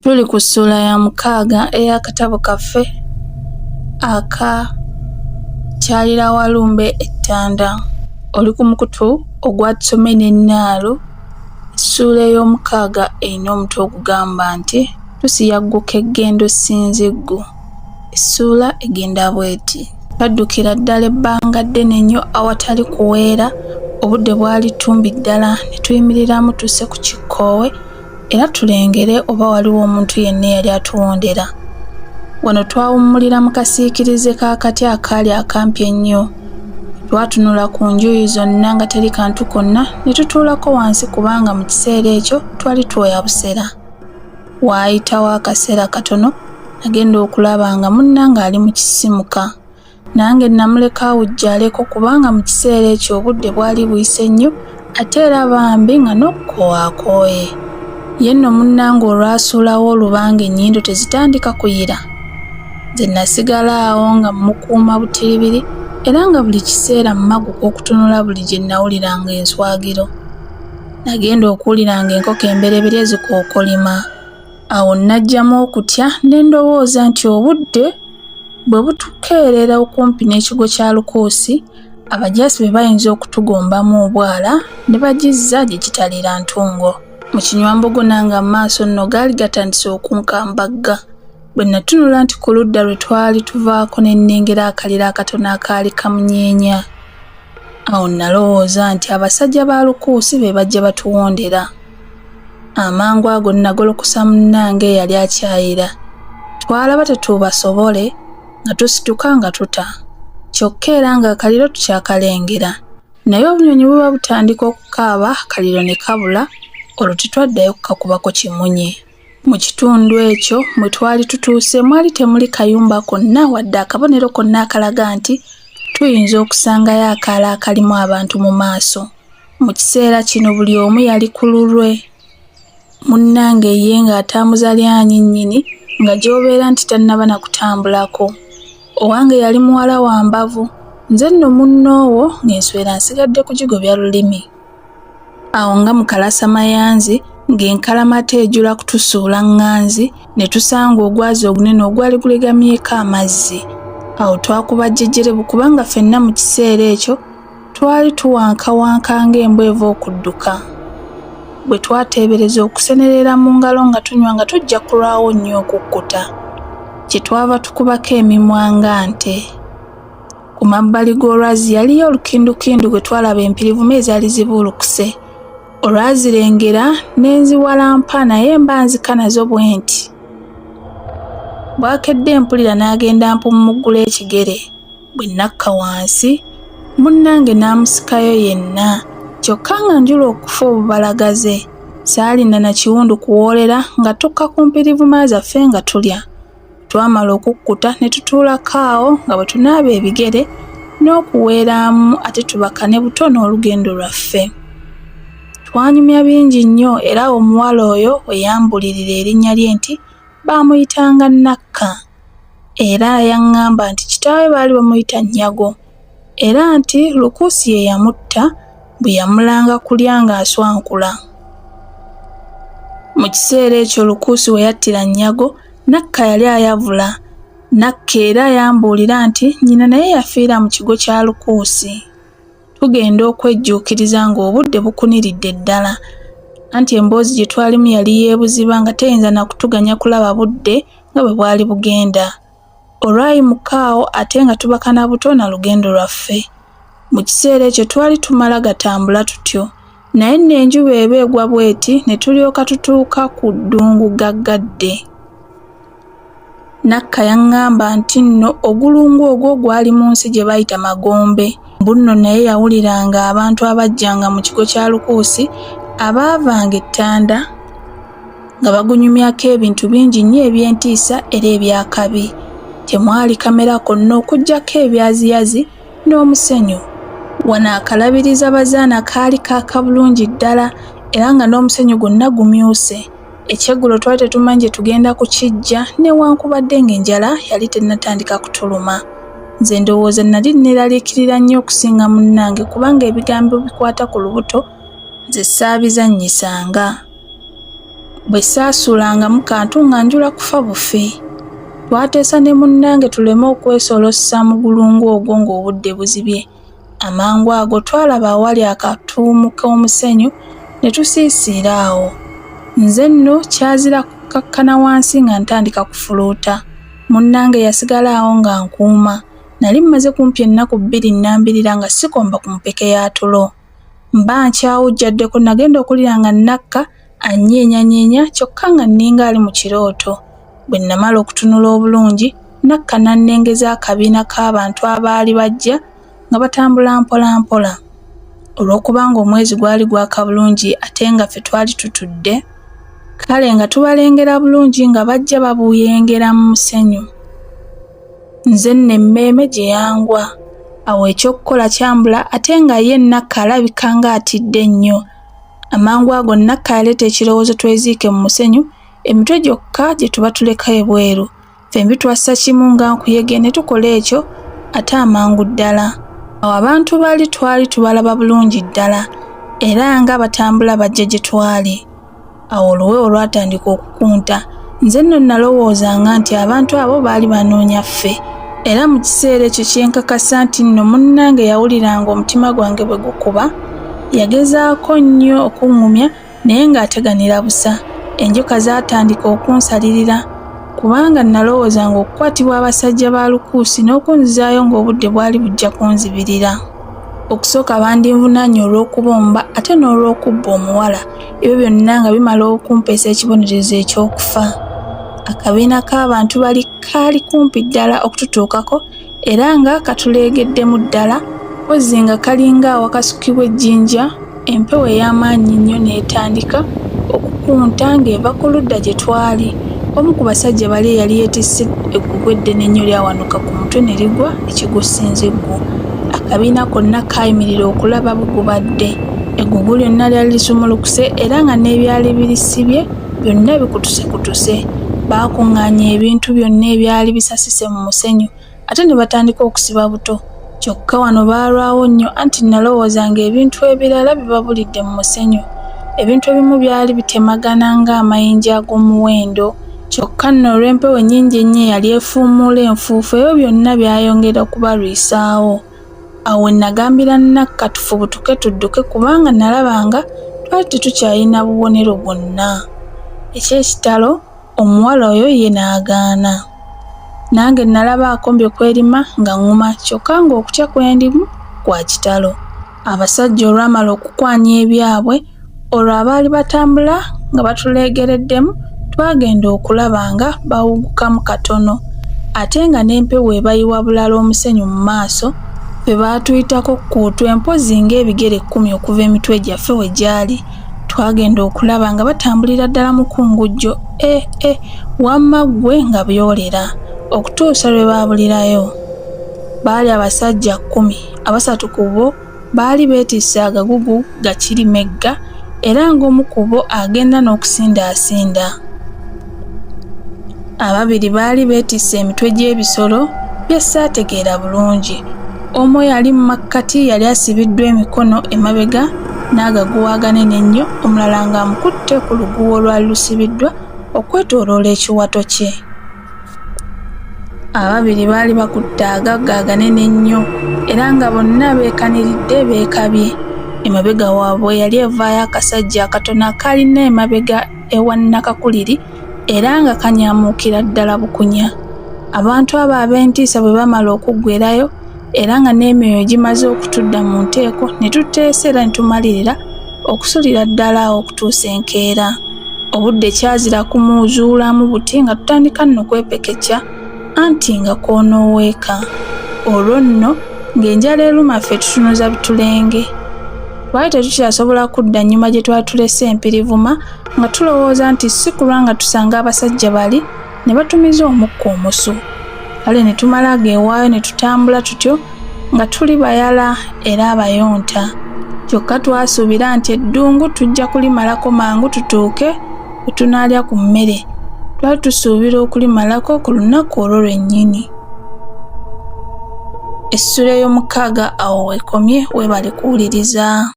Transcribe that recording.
Tuli ku ssuula ya 6 ey'akatabo kaffe aka Kyalira Walumbe Ettanda. Oli ku mukutu ogwa Tusome n'Ennaalu. Essuula ey'omukaaga erina omutwe ogugamba nti tusiyagguka eggendo ssinziggu. Essuula egenda bw'eti: twaddukira ddala ebbanga ddene nnyo awatali kuweera, obudde bwali ttumbi ddala ne tuyimiriramu tusse ku kikkoowe era tulengere oba waliwo omuntu yenna eyali atuwondera. Wano twawummulira mu kasiikirize k'akati akaali akampi ennyo. Twatunula ku njuyi zonna nga teri kantu konna ne tutuulako wansi kubanga mu kiseera ekyo twali twoya busera. Waayitawo akaseera katono nagenda okulaba nga munnange ali mu kisisimuka. Nange namuleka awujjaaleko kubanga mu kiseera ekyo obudde bwali buyise nnyo ate era bambi nga n'okukoowaakooye. Ye nno munnange olwasuulawo olubanga ennyindo tezitandika kuyira. Nze nasigala awo nga mukuuma butiribiri era nga buli kiseera mmaguka okutunula buli gye nawuliranga enswagiro. Nagenda okuwulira ng'enkoko embereberye zikookolima. Awo najjamu okutya ne ndowooza nti obudde bwe butukeerera okumpi n'ekigo kya Lukuusi, abajaasi be bayinza okutugombamu obwala ne bagizza gye kitalira ntungo. Mu kinywambogo nange amaaso nno gaali gatandise okunkambagga. Bwe natunula nti ku ludda lwe twali tuvaako ne nnengera akalira akatono akaali kamunyeenya. Awo nalowooza nti abasajja ba Lukuusi be bajja batuwondera. Amangu ago nagolokosa munnange eyali akyayira. Twalaba tetubasobole nga tusituka nga tuta. Kyokka era nga akaliro tukyakalengera. Naye obunyonyi buba butandika okukaaba akaliro ne kabula, olwo tetwaddayo kukakubako kimunye. Mu kitundu ekyo mwe twali tutuuse mwali temuli kayumba konna wadde akabonero konna akalaga nti tuyinza okusangayo akaala akalimu abantu mu maaso. Mu kiseera kino buli omu yali ku lulwe. Munnange ye ng'atambuza lyanyi nnyini nga gy'obeera nti tannaba na kutambulako. Owange yali muwala wa mbavu, nze nno munnoowo ng'enswera nsigadde kugigobya lulimi. Awo nga mu kalasamayanzi ng'enkalamata ejula kutusuula ŋŋanzi ne tusanga ogwazi ogunene ogwali gulegamyeko amazzi. Awo twakuba jjejjerebu kubanga ffenna mu kiseera ekyo twali tuwankawanka ng'embwa eva okudduka. Bwe twateebereza okusenerera mu ngalo nga tunywa nga tujja kulwawo nnyo okukkuta. Kye twava tukubako emimwa nga nte. Ku mabbali g'olwazi yaliyo olukindukindu gwe twalaba empirivumu ezaali zibuulukuse. Olwazirengera n'enziwalampa naye mba nzika nazo bwe nti. Bwakedde mpulira n'agenda mpumuggula ekigere. Bwe nakka wansi, munnange n'amusikayo yenna. Kyokka nga njula okufa obubalagaze. Saalinda na kiwundu kuwoolera nga tukka ku mpirivuma zaffe nga tulya. Twamala okukkuta ne tutuulako awo nga bwe tunaaba ebigere n'okuweeramu ate tubaka ne butono olugendo lwaffe. Twanyumya bingi nnyo era omuwala oyo we yambulirira erinnya lye nti baamuyitanga Nakka. Era yaŋŋamba nti kitaawe baali bamuyita Nnyago era nti Lukuusi ye yamutta bwe yamulanga kulya ng'aswankula. Mu kiseera ekyo Lukuusi we yattira Nnyago, Nakka yali ayavula. Nakka era yambuulira nti nnyina naye yafiira mu kigo kya Lukuusi. Tugenda okwejjuukiriza ng'obudde bukuniridde ddala. Anti emboozi gye twalimu yali yeebuziba nga teyinza na kutuganya kulaba budde nga bwe bwali bugenda. Olwayimuka awo ate nga tubaka na butono lugendo lwaffe. Mu kiseera ekyo twali tumala gatambula tutyo. Naye nno enjuba eba egwa bw'eti ne tulyoka tutuuka ku ddungu gaggadde. Nakka yaŋŋamba nti nno ogulungu ogwo gwali mu nsi gye bayita Magombe. Bunno naye yawuliranga abantu abajjanga mu kigo kya Lukuusi abaavanga Ettanda nga bagunyumyako ebintu bingi nnyo eby'entiisa era ebyakabi. Temwali kamera konna okuggyako ebyaziyazi n'omusenyu. Wano akalabiriza bazaana kaali kaaka bulungi ddala era nga n'omusenyu gwonna gumyuse. Ekyeggulo twali tetumanyi gye tugenda kukijja newankubadde ng'enjala yali tennatandika kutuluma. Nze ndowooza nali neeraliikirira nnyo okusinga munnange kubanga ebigambo bikwata ku lubuto nze saabizannyisanga. bwe saasuulangamu kantu nga njula kufa bufe. Twateesa ne munnange tuleme okwesolossa mu bulungu ogwo ng'obudde buzibye. Amangu ago twalaba awali akatuumu k'omusenyu ne tusiisiira awo. Nze nno kyazira kukakkana wansi nga ntandika kufuluuta. Munnange yasigala awo nga nkuuma. Nali mmaze kumpi ennaku 2 nnambirira nga sikomba ku mpeke ya tulo. Mba nkyawujjaddeko nagenda okulira nga Nakka anyeenyanyeenya kyokka nga nninga ali mu kirooto. Bwe namala okutunula obulungi, Nakka n'annengeza akabiina k'abantu abaali bajja nga batambula mpola mpola. Olw'okubanga omwezi gwali gwaka bulungi ate nga ffe twali tutudde, kale nga tubalengera bulungi nga bajja babuuyengera mu musenyu. Nze nno emmeeme gye yangwa. Awo eky'okukola kyambula ate nga ye Nakka alabika ng'atidde nnyo. Amangu ago Nakka yaleeta ekirowoozo tweziike mu musenyu, emitwe gyokka gye tuba tuleka ebweru. Fembi twassa kimu nga nkuyege ne tukola ekyo ate amangu ddala. Awo abantu baali twali tubalaba bulungi ddala era nga batambula bajja gye twali. Awo oluwewo lwatandika okukunta. Nze nno nalowoozanga nti abantu abo baali banoonya ffe. Era mu kiseera ekyo kyenkakasa nti nno munnange yawuliranga omutima gwange bwe gukuba, yagezaako nnyo okuŋŋumya naye ng'ateganira busa. Enjoka zaatandika okunsalirira kubanga nalowoozanga okukwatibwa abasajja ba lukuusi n'okunzizaayo ng'obudde bwali bujja kunzibirira. Okusooka bandinvunaanye olw'okubomba ate n'olw'okubba omuwala, ebyo byonna nga bimala okumpeesa ekibonerezo eky'okufa. Akabiina k'abantu bali kaali kumpi ddala okututuukako era nga katuleegeddemu ddala, mpozzi nga kalinga awakasukibwa ejjinja. Empewo ey'amaanyi nnyo n'etandika okukunta ng'eva ku ludda gye twali. Omu ku basajja bali yali yeetisse eggugu eddene ennyo lyawanuka ku mutwe ne ligwa ekigussinza eggu. Akabiina konna kaayimirira okulaba bwe gubadde. Eggugu lyonna lyali lisumulukuse era nga n'ebyali birisibye byonna bikutusekutuse. Baakuŋŋaanya ebintu byonna ebyali bisasise mu musenyu ate ne batandika okusiba buto. Kyokka wano baalwawo nnyo anti nalowoozanga ebintu ebirala bibabulidde mu musenyu. Ebintu ebimu byali bitemagana ng'amayinja ag'omuwendo. Kyokka nno olw'empewo ennyingi ennyo eyali efuumuula enfuufu, ebyo byonna byayongera okubalwisaawo. Awo we nagambira Nakka tufubutuke tudduke kubanga nalabanga twali tetukyalina bubonero bwonna. Eky'ekitalo omuwala oyo ye n'agaana. Nange nalaba akombye kwerima nga ŋŋuma kyokka ng'okutya kwendimu kwa kitalo. Abasajja olwamala okukwanya ebyabwe, olwo abaali batambula nga batuleegereddemu, twagenda okulaba nga bawugukamu katono. Ate nga n'empewo ebayiwa bulala omusenyu mu maaso, ffe baatuyitako kkuutu empozi ng'ebigere 10 okuva emitwe gyaffe we gyali. Twagenda okulaba nga batambulira ddala mu kungujjo, wamma ggwe nga byolera, okutuusa lwe baabulirayo. Baali abasajja 10, abasatu ku bo baali beetisse agagugu gakirimegga era ng'omu ku bo agenda n'okusindaasinda. Ababiri baali beetisse emitwe gy'ebisolo bye saategeera bulungi. Omu yali mu makkati yali asibiddwa emikono emabega n'agaguwa aganene ennyo, omulala ng'amukutte ku luguwa olwali lusibiddwa okwetooloola ekiwato kye. Ababiri baali bakutte agagga aganene ennyo era nga bonna beekaniridde beekabye. Emabega waabwe yali evaayo akasajja akatono akaalina emabega ewa Nakakuliri era nga kanyaamuukira ddala bukunya. Abantu abo ab'entiisa bwe bamala okuggwerayo era nga n'emyoyo gimaze okutudda mu nteeko, ne tuteesa era ne tumalirira okusulira ddala awo okutuusa enkeera. Obudde kyazira kumuzuulamu buti nga tutandika nno kwepekecya anti nga koonooweeka. Olwo nno ng'enjala eruma ffe tutunuza bitulenge. Twali tetukyasobola kudda nnyuma gye twali tulese empirivuma nga tulowooza nti si kulwa nga tusanga abasajja bali ne batumiza omukka omusu. Kale ne tumala geewaayo ne tutambula tutyo nga tuli bayala era abayonta. Kyokka twasuubira nti eddungu tujja kulimalako mangu tutuuke we tunaalya ku mmere. Twali tusuubira okulimalako ku lunaku olwo lwennyini. Essula ey'omukaaga awo wekomye, weebale kuwuliriza.